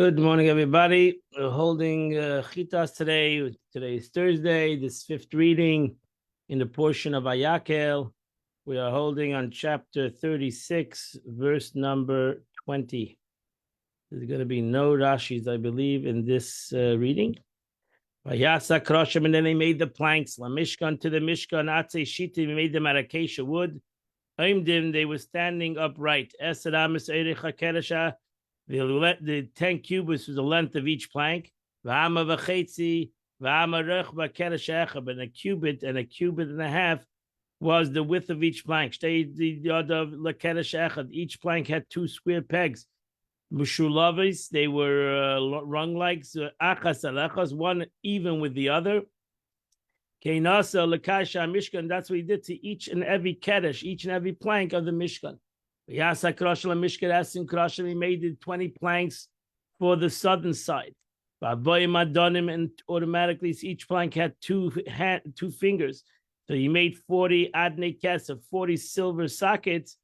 Good morning, everybody. We're holding Chitas today. Today is Thursday, this fifth reading in the portion of Vayakhel. We are holding on chapter 36, verse number 20. There's going to be no Rashis, I believe, in this reading. Vayasa Kroshim, and then they made the planks. La Mishkan to the Mishkan, Atze Shitim, made them out of acacia wood. Aimdim, they were standing upright. Esed Amis Eirich HaKeresha. The 10 cubits was the length of each plank. V'ama v'chetzi, v'ama rech v'keresh echad, and a cubit and a half was the width of each plank. Each plank had two square pegs. Mushulavis, they were rung like achas alechas, one even with the other. Keinasa lekasha mishkan. That's what he did to each and every keresh, each and every plank of the mishkan. Yasa Kroshel and Mishkan Asin Kroshel, he made it 20 planks for the southern side. And automatically each plank had two fingers. So he made 40 adne kesef, 40 silver sockets.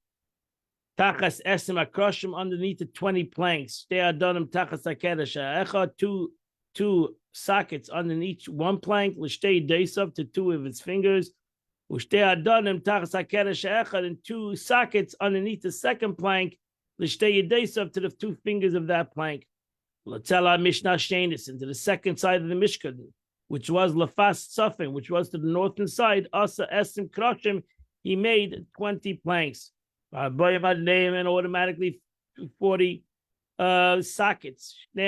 Tachas esim akroshim, underneath the 20 planks. They adonim tachas akedesha. Echa, two sockets underneath one plank. L'shtei desav, to two of its fingers. And two sockets underneath the second plank, to the two fingers of that plank. Into the second side of the Mishkan, which was Lafas Safin, which was to the northern side. Asa Esim Kroshim, he made 20 planks. And automatically 40 sockets. Two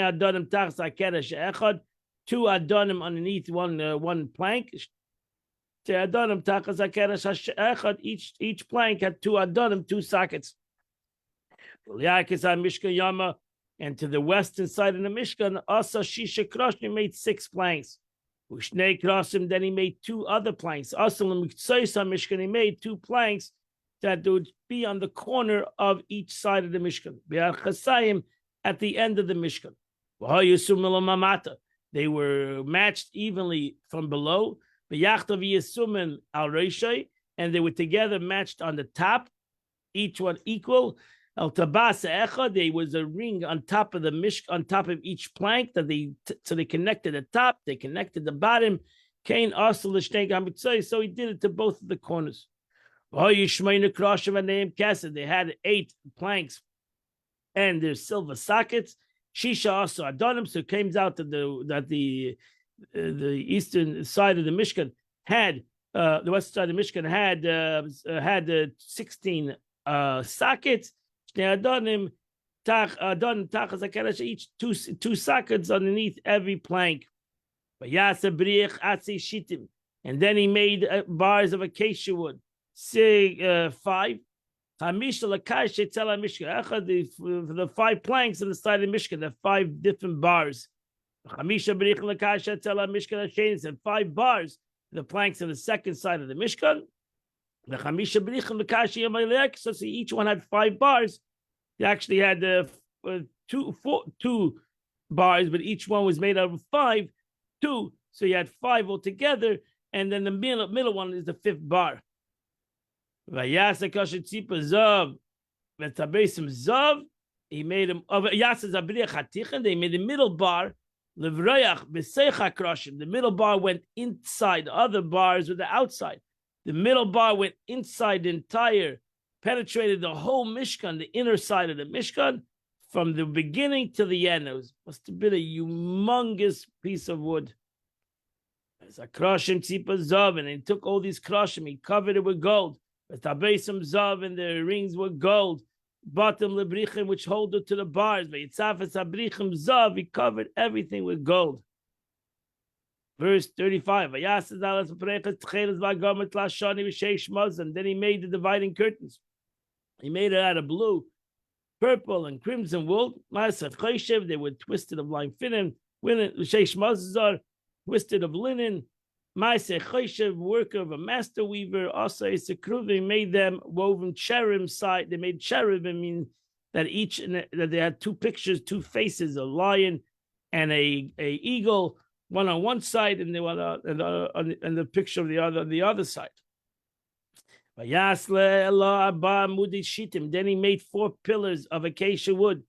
adonim underneath one plank. Each plank had two adonim, two sockets. And to the western side of the Mishkan, also Shisha Kroshim made 6 planks. Then he made 2 other planks. Also Mishkan, he made 2 planks that would be on the corner of each side of the Mishkan. At the end of the Mishkan. They were matched evenly from below. And they were together matched on the top, each one equal. There was a ring on top of the on top of each plank that so they connected the top, they connected the bottom. So he did it to both of the corners. They had 8 planks and their silver sockets. Shisha also adonim, so it came out that the eastern side of the Mishkan had the west side of the Mishkan had 16 sockets. Each two sockets underneath every plank. And then he made bars of acacia wood. 5. For the 5 planks on the side of the Mishkan, there are 5 different bars. And 5 bars, the planks on the second side of the Mishkan. So each one had 5 bars. They actually had 2 bars, but each one was made out of 5, 2. So you had 5 altogether, and then the middle one is the 5th bar. He made him of they made the middle bar. The middle bar went inside. The other bars were the outside. The middle bar went inside the entire, penetrated the whole Mishkan, the inner side of the Mishkan, from the beginning to the end. It must have been a humongous piece of wood. As a kroshim tzipa zav, and he took all these kroshim, he covered it with gold. With tabesim zav, and the rings were gold. Bottom lebrichim, which hold it to the bars. But yitzafes abrichim zav, he covered everything with gold. Verse 35. And then he made the dividing curtains. He made it out of blue, purple, and crimson wool. They were twisted of lime finnan, twisted of linen. Work of a master weaver. Also, they made them woven cherub side. They made cherub. I mean that that they had 2 pictures, 2 faces, a lion and a eagle. One on one side and the picture of the other on the other side. Then he made 4 pillars of acacia wood.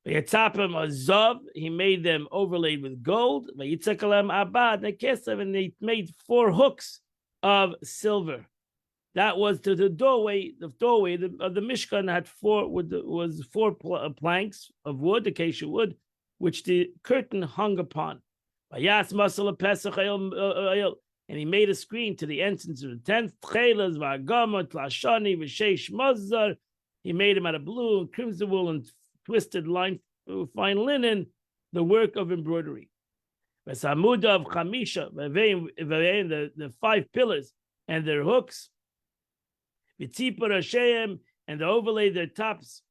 Vayatzapim azav, he made them overlaid with gold. Vayitzakalem abad nekesav, and they made 4 hooks of silver. That was to the doorway. The doorway of the Mishkan had 4 planks of wood, acacia wood, which the curtain hung upon. Vayas masal pesach oil, and he made a screen to the entrance of the tent. Tchelas v'agamot lashani v'sheish mazar. He made them out of blue and crimson wool and twisted fine linen, the work of embroidery. V'samuda of chamisha, the 5 pillars and their hooks. V'tzipor hashem, and they overlaid their tops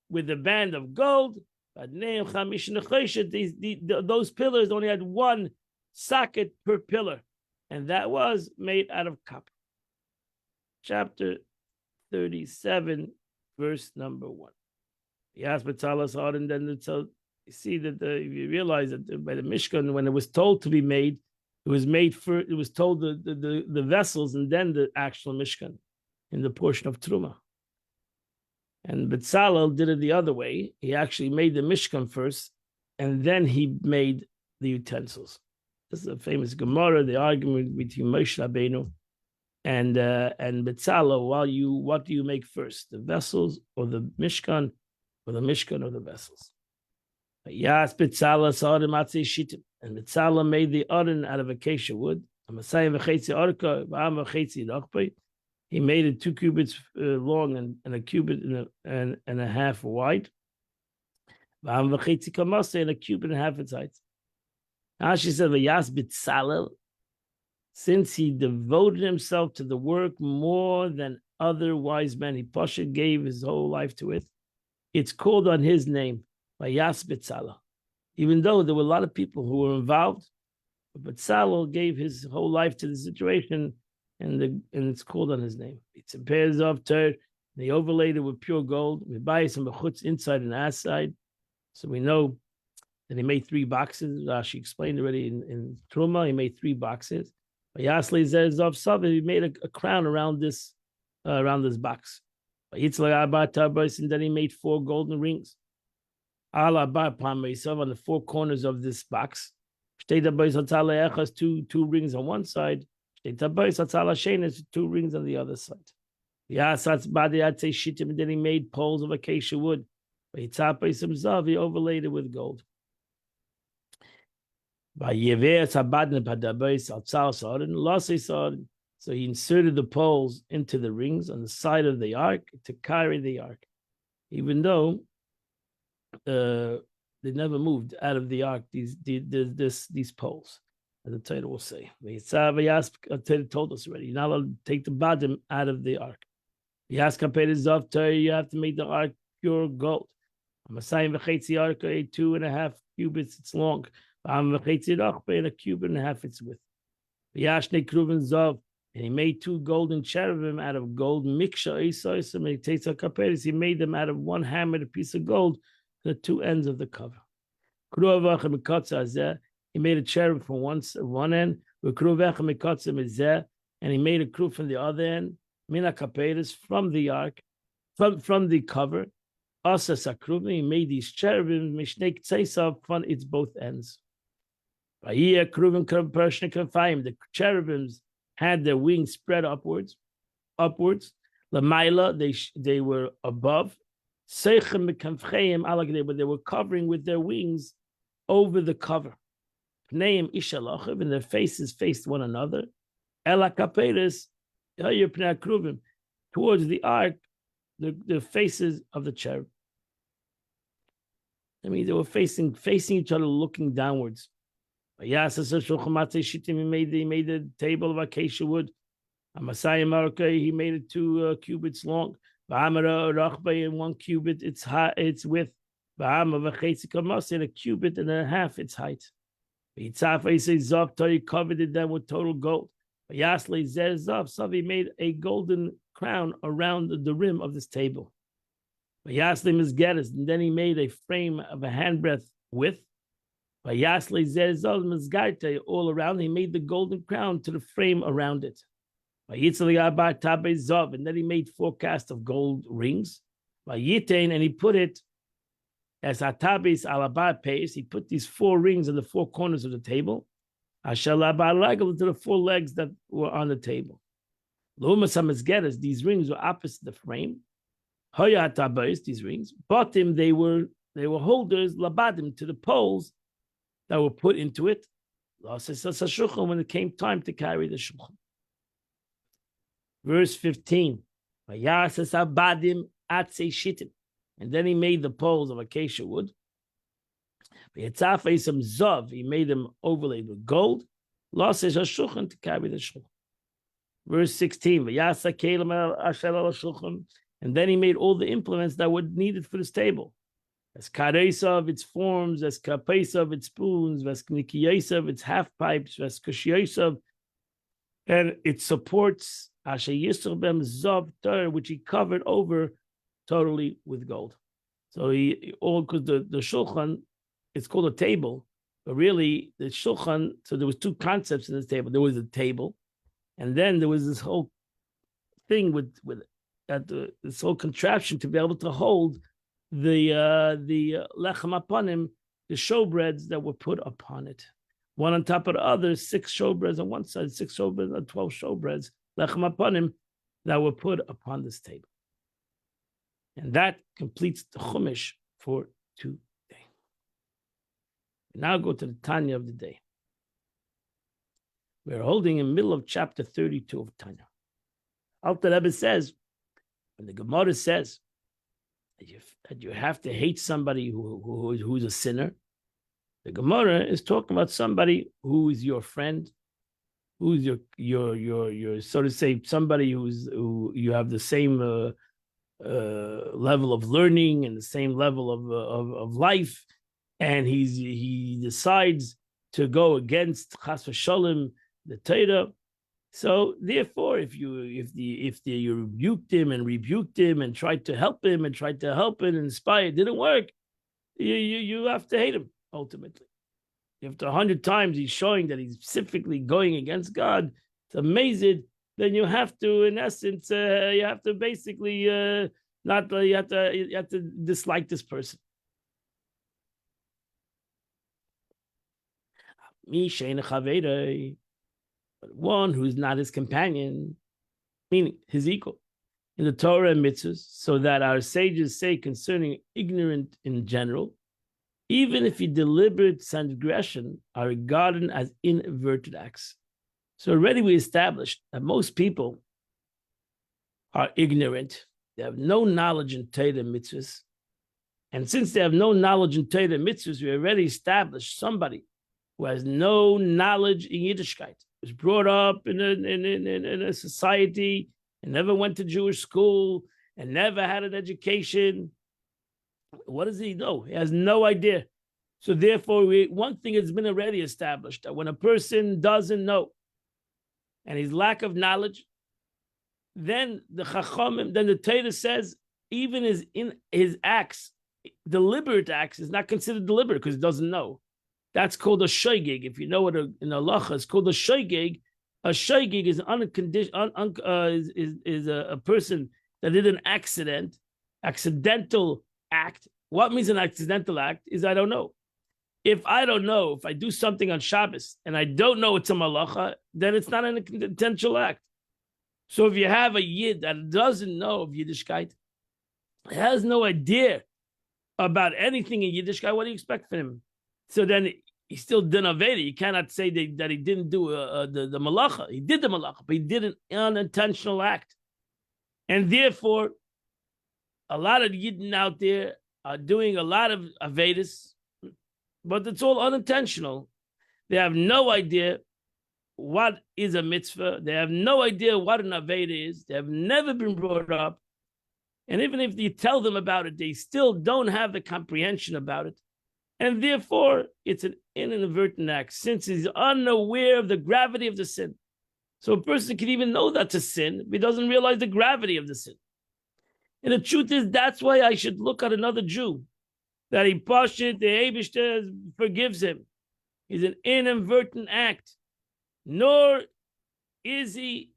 with the band of gold. Those pillars only had 1 socket per pillar, and that was made out of copper. Chapter 37, verse number 1. Yes, but and then you see that you realize that by the Mishkan, when it was told to be made, it was told the vessels and then the actual Mishkan in the portion of Truma. And Betzalel did it the other way. He actually made the Mishkan first, and then he made the utensils. This is a famous Gemara, the argument between Moshe Rabbeinu and Betzalel. What do you make first, the vessels or the Mishkan, or the Mishkan or the vessels? Yes, Betzalel saw the matzeh shitim, and Betzalel made the aron out of acacia wood. He made it 2 cubits long and a cubit and a half wide. And a cubit and a half its height. Now she said, Vayas Betzalel, since he devoted himself to the work more than other wise men, he Pasha gave his whole life to it. It's called on his name, Vayas Betzalel. Even though there were a lot of people who were involved, but Betzalel gave his whole life to the situation. And it's called on his name. It's a pairs of tur. They overlaid it with pure gold. We buy some bechutz inside and outside. So we know that he made 3 boxes. She explained already in Truma. He made 3 boxes. Yasli Zezov Sav, he made a crown around this box. And then he made 4 golden rings. On the 4 corners of this box. 2 rings on one side. 2 rings on the other side. And then he made poles of acacia wood. He overlaid it with gold. So he inserted the poles into the rings on the side of the ark to carry the ark, even though they never moved out of the ark. These poles. As the Torah will say, Torah told us already, you're not allowed to take the bottom out of the ark. You have to make the ark pure gold. 2.5 cubits it's long, and a cubit and a half its width. And he made 2 golden cherubim out of gold. He made them out of 1 hammered piece of gold, the 2 ends of the cover. He made a cherub from one end, and he made a crew from the other end, mina kaperis, from the ark, from the cover. Asa sakruvim, he made these cherubim, mishnek tzesav, from its both ends. The cherubims had their wings spread upwards. Lamaila, they were above. But they were covering with their wings over the cover. And their faces faced one another. Ela kaperis, towards the ark, the faces of the cherub. I mean, they were facing each other, looking downwards. He made the table of acacia wood. He made it 2 cubits long. And 1 cubit its width. And a cubit and a half its height. He covered them with total gold. He made a golden crown around the rim of this table. And then he made a frame of a handbreadth width. All around, he made the golden crown to the frame around it. And then he made 4 casts of gold rings. And he put it As Atabis alabar pays, he put these 4 rings on the 4 corners of the table. Ashalabar to the 4 legs that were on the table. These rings were opposite the frame. These rings, bottom they were holders labadim to the poles that were put into it. When it came time to carry the shulchan. Verse 15. And then he made the poles of acacia wood. He made them overlaid with gold. To carry the shulchan. Verse 16. And then he made all the implements that were needed for this table. As karesa of its forms, as kapesa of its spoons, as knikiesa of its half pipes, as kushiesa, and it supports asher yisrbem zov ter, which he covered over totally with gold. So he all because the shulchan, it's called a table, but really the shulchan. So there was 2 concepts in this table. There was a table, and then there was this whole thing with this whole contraption to be able to hold the lechem upon the showbreads that were put upon it, one on top of the other. 6 showbreads on one side, 6 showbreads on 12 showbreads, lechem upon that were put upon this table, and that completes the chumash for today. We now go to the Tanya of the day. We're holding in the middle of chapter 32 of Tanya. Alter Rebbe says, when the Gemara says that you have to hate somebody who's a sinner, the Gemara is talking about somebody who is your friend, who's your so to say, somebody who you have the same level of learning and the same level of life, and he decides to go against chas v'sholem the Torah. So therefore, if you rebuked him and tried to help him and inspire, it didn't work, you have to hate him ultimately. If 100 times he's showing that he's specifically going against God, it's amazing. Then you have to, in essence, you have to basically you have to dislike this person. But one who's not his companion, meaning his equal, in the Torah and mitzvahs, so that our sages say concerning ignorant in general, even if he deliberate transgression, are regarded as inadvertent acts. So already we established that most people are ignorant. They have no knowledge in Torah and mitzvahs. And since they have no knowledge in Torah and mitzvahs, we already established somebody who has no knowledge in Yiddishkeit, was brought up in a society and never went to Jewish school and never had an education. What does he know? He has no idea. So therefore, one thing has been already established, that when a person doesn't know and his lack of knowledge, then the Chachamim, then the Torah says, even his acts, deliberate acts, is not considered deliberate because he doesn't know. That's called a shoygig. If you know what in halacha is called a shoygig. A shoygig is a person that did an accidental act. What means an accidental act is I don't know. If I don't know, if I do something on Shabbos and I don't know it's a malacha, then it's not an intentional act. So if you have a yid that doesn't know of Yiddishkeit, has no idea about anything in Yiddishkeit, what do you expect from him? So then he still did aveda. You cannot say that he didn't do the malacha. He did the malacha, but he did an unintentional act. And therefore, a lot of yidden out there are doing a lot of avedas, but it's all unintentional. They have no idea what is a mitzvah. They have no idea what an aveda is. They have never been brought up. And even if you tell them about it, they still don't have the comprehension about it. And therefore, it's an inadvertent act, since he's unaware of the gravity of the sin. So a person can even know that's a sin, but he doesn't realize the gravity of the sin. And the truth is, that's why I should look at another Jew, that he pashit, the Eibishter forgives him. It's an inadvertent act. Nor is he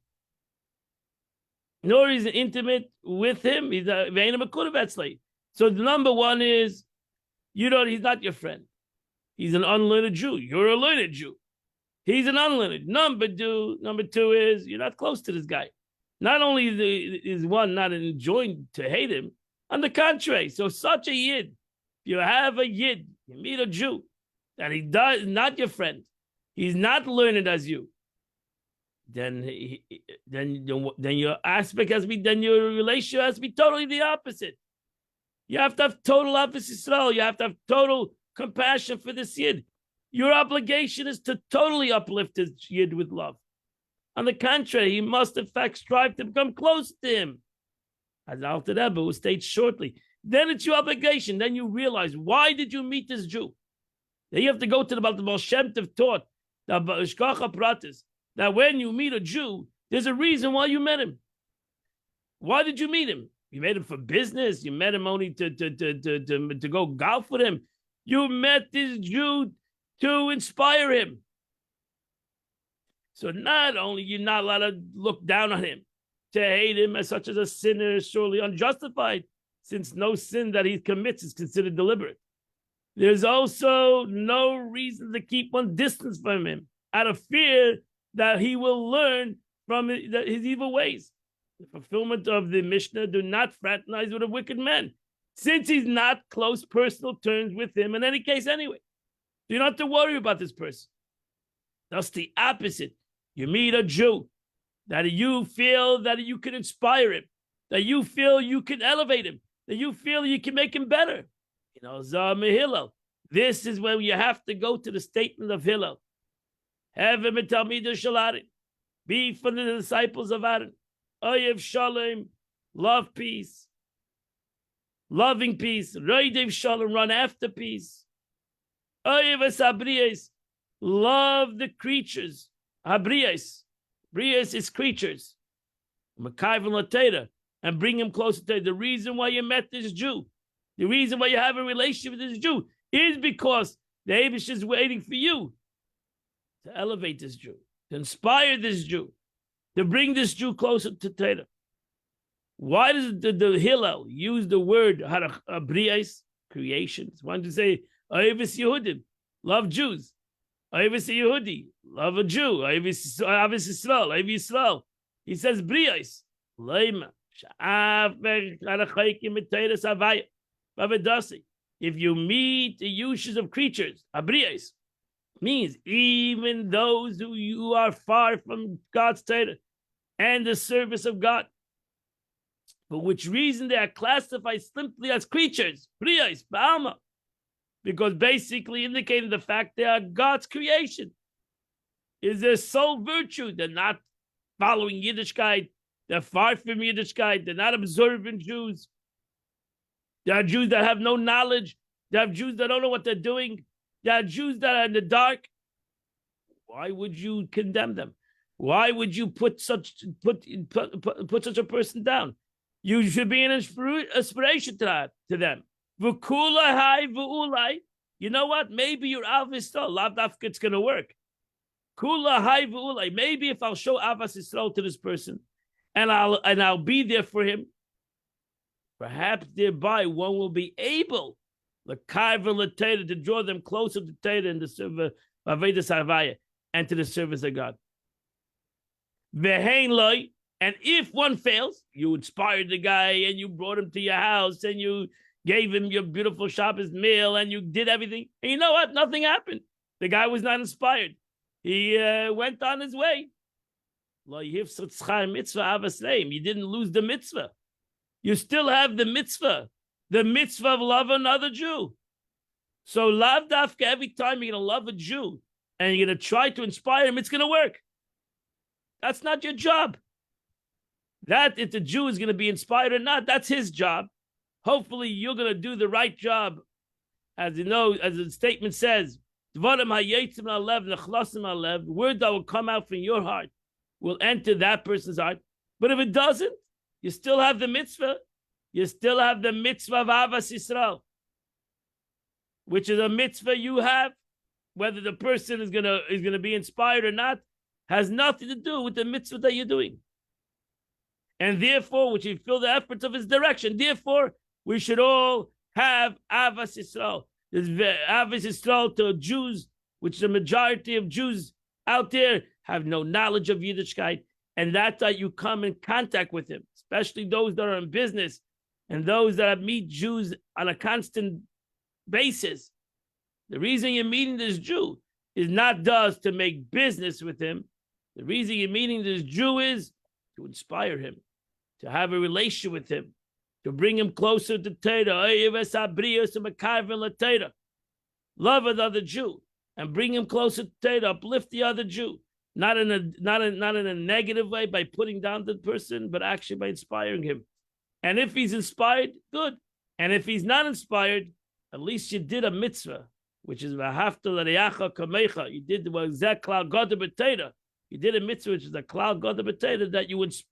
intimate with him. He's a ve'ena mekudav etzlei. So the number one is He's not your friend. He's an unlearned Jew. You're a learned Jew. He's an unlearned. Number two is you're not close to this guy. Not only is one not enjoined to hate him, on the contrary. So such a yid, you have a yid, you meet a Jew, and he does not your friend. He's not learned as you. Then your aspect has to be, then your relationship has to be totally the opposite. You have to have total opposite Yisrael. You have to have total compassion for this yid. Your obligation is to totally uplift this yid with love. On the contrary, he must in fact strive to become close to him. As Alter Rebbe will state shortly. Then it's your obligation. Then you realize, why did you meet this Jew? Then you have to go to the Baal Shem Tov taught, that when you meet a Jew, there's a reason why you met him. Why did you meet him? You met him for business. You met him only to go golf with him. You met this Jew to inspire him. So not only you're not allowed to look down on him, to hate him as such as a sinner is surely unjustified, since no sin that he commits is considered deliberate. There's also no reason to keep one distance from him out of fear that he will learn from his evil ways. The fulfillment of the Mishnah, do not fraternize with a wicked man, since he's not close personal terms with him in any case anyway. You don't have to worry about this person. That's the opposite. You meet a Jew that you feel that you can inspire him, that you feel you can elevate him, that you feel you can make him better. Zah Hillel. This is when you have to go to the statement of Hillel. Be from the disciples of Aaron. Oyev Shalom, love peace. Loving peace. Roidev Shalom, run after peace. Oyev Asabriyas, love the creatures. Abriyas. Briyas is creatures. Makayv and Latera. And bring him closer to you. The reason why you met this Jew, the reason why you have a relationship with this Jew is because the Abish is waiting for you to elevate this Jew, to inspire this Jew, to bring this Jew closer to Torah. Why does the Hillel use the word Briyas, creations? Why don't you say Avis Yehudim, love Jews? Avis Yehudi, love a Jew. Avis Yisrael, Avis Yisrael. He says Briyas, Leima. If you meet the uses of creatures, abriyas, means even those who you are far from God's Torah and the service of God, for which reason they are classified simply as creatures, briyas, ba'alma, because basically indicating the fact they are God's creation, is their sole virtue. They're not following Yiddishkeit. They're far from Yiddishkeit. They're not observant Jews. There are Jews that have no knowledge. There are Jews that don't know what they're doing. There are Jews that are in the dark. Why would you condemn them? Why would you put such a person down? You should be an inspiration to them. You know what? Maybe your Avas Yisrael, lav dafka, it's going to work. Maybe if I'll show Avas Yisrael to this person, and I'll be there for him, perhaps thereby one will be able to draw them closer to Torah and the service of Avodas Havaya and to the service of God. And if one fails, you inspired the guy and you brought him to your house and you gave him your beautiful Shabbos meal and you did everything. And you know what? Nothing happened. The guy was not inspired. He went on his way. You didn't lose the mitzvah. You still have the mitzvah of love another Jew. So lav dafka, every time you're going to love a Jew and you're going to try to inspire him, it's going to work. That's not your job. That if the Jew is going to be inspired or not, that's his job. Hopefully you're going to do the right job. As you know, as the statement says, the word that will come out from your heart will enter that person's heart. But if it doesn't, you still have the mitzvah. You still have the mitzvah of Avas Yisrael, which is a mitzvah you have. Whether the person is gonna be inspired or not has nothing to do with the mitzvah that you're doing. And therefore, which you feel the efforts of his direction. Therefore, we should all have Avas Yisrael. There's Avos Yisrael to Jews, which the majority of Jews out there have no knowledge of Yiddishkeit, and that's why you come in contact with him, especially those that are in business and those that meet Jews on a constant basis. The reason you're meeting this Jew is not just to make business with him. The reason you're meeting this Jew is to inspire him, to have a relationship with him, to bring him closer to Torah. Love another Jew and bring him closer to Torah. Uplift the other Jew, not in a negative way by putting down the person, but actually by inspiring him. And if he's inspired, good. And if he's not inspired, at least you did a mitzvah, which is v'ahavta l'reacha kamecha. You did the klal gadol b'Torah. You did a mitzvah, which is a klal gadol b'Torah,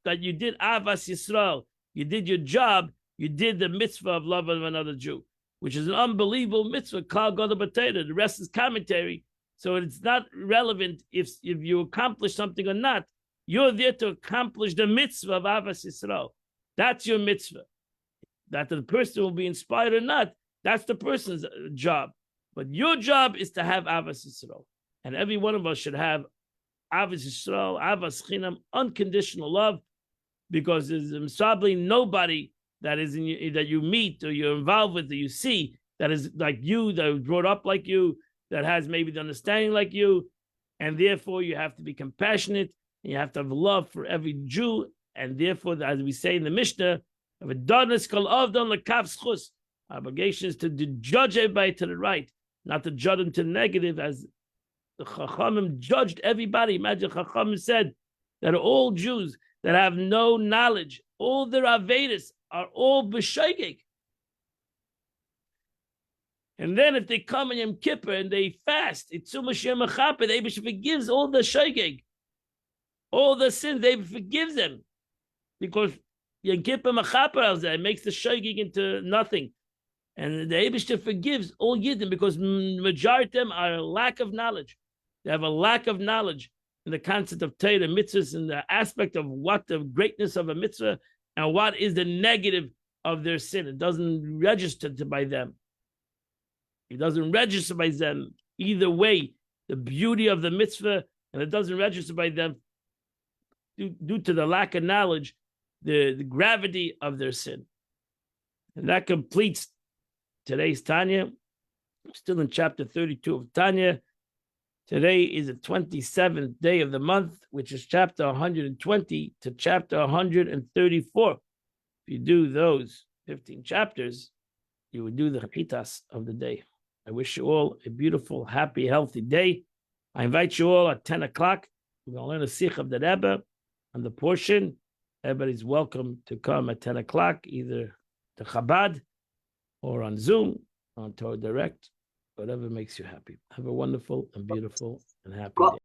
that you did avas Yisrael. You did your job. You did the mitzvah of love of another Jew, which is an unbelievable mitzvah, klal gadol b'Torah. The rest is commentary, so it's not relevant if you accomplish something or not. You're there to accomplish the mitzvah of avas Yisrael. That's your mitzvah. That the person will be inspired or not, that's the person's job. But your job is to have avas Yisrael, and every one of us should have avas Yisrael, avas chinam, unconditional love, because there's probably nobody that is that you meet or you're involved with, that you see, that is like you, that was brought up like you, that has maybe the understanding like you, and therefore you have to be compassionate, and you have to have love for every Jew, and therefore, as we say in the Mishnah, obligation is to judge everybody to the right, not to judge them to the negative, as the Chachamim judged everybody. Imagine Chachamim said that all Jews that have no knowledge, all their Avedis are all b'shoigeg. And then if they come in Yom Kippur and they fast, Itzum Hashem Achaper, the Eibush forgives all the shoigeg, all the sins, they forgives them. Because Yom Kippur Machaper makes the shoigeg into nothing. And the Eibush forgives all Yidden, because majority of them are a lack of knowledge. They have a lack of knowledge in the concept of Torah, mitzvahs, and the aspect of what the greatness of a mitzvah and what is the negative of their sin. It doesn't register by them. It doesn't register by them either way, the beauty of the mitzvah, and it doesn't register by them due to the lack of knowledge, the gravity of their sin. And that completes today's Tanya. I'm still in chapter 32 of Tanya. Today is the 27th day of the month, which is chapter 120 to chapter 134. If you do those 15 chapters, you would do the chitas of the day. I wish you all a beautiful, happy, healthy day. I invite you all at 10 o'clock. We're going to learn a sikh of the Rebbe on the portion. Everybody's welcome to come at 10 o'clock, either to Chabad or on Zoom, on Torah Direct, whatever makes you happy. Have a wonderful and beautiful and happy day.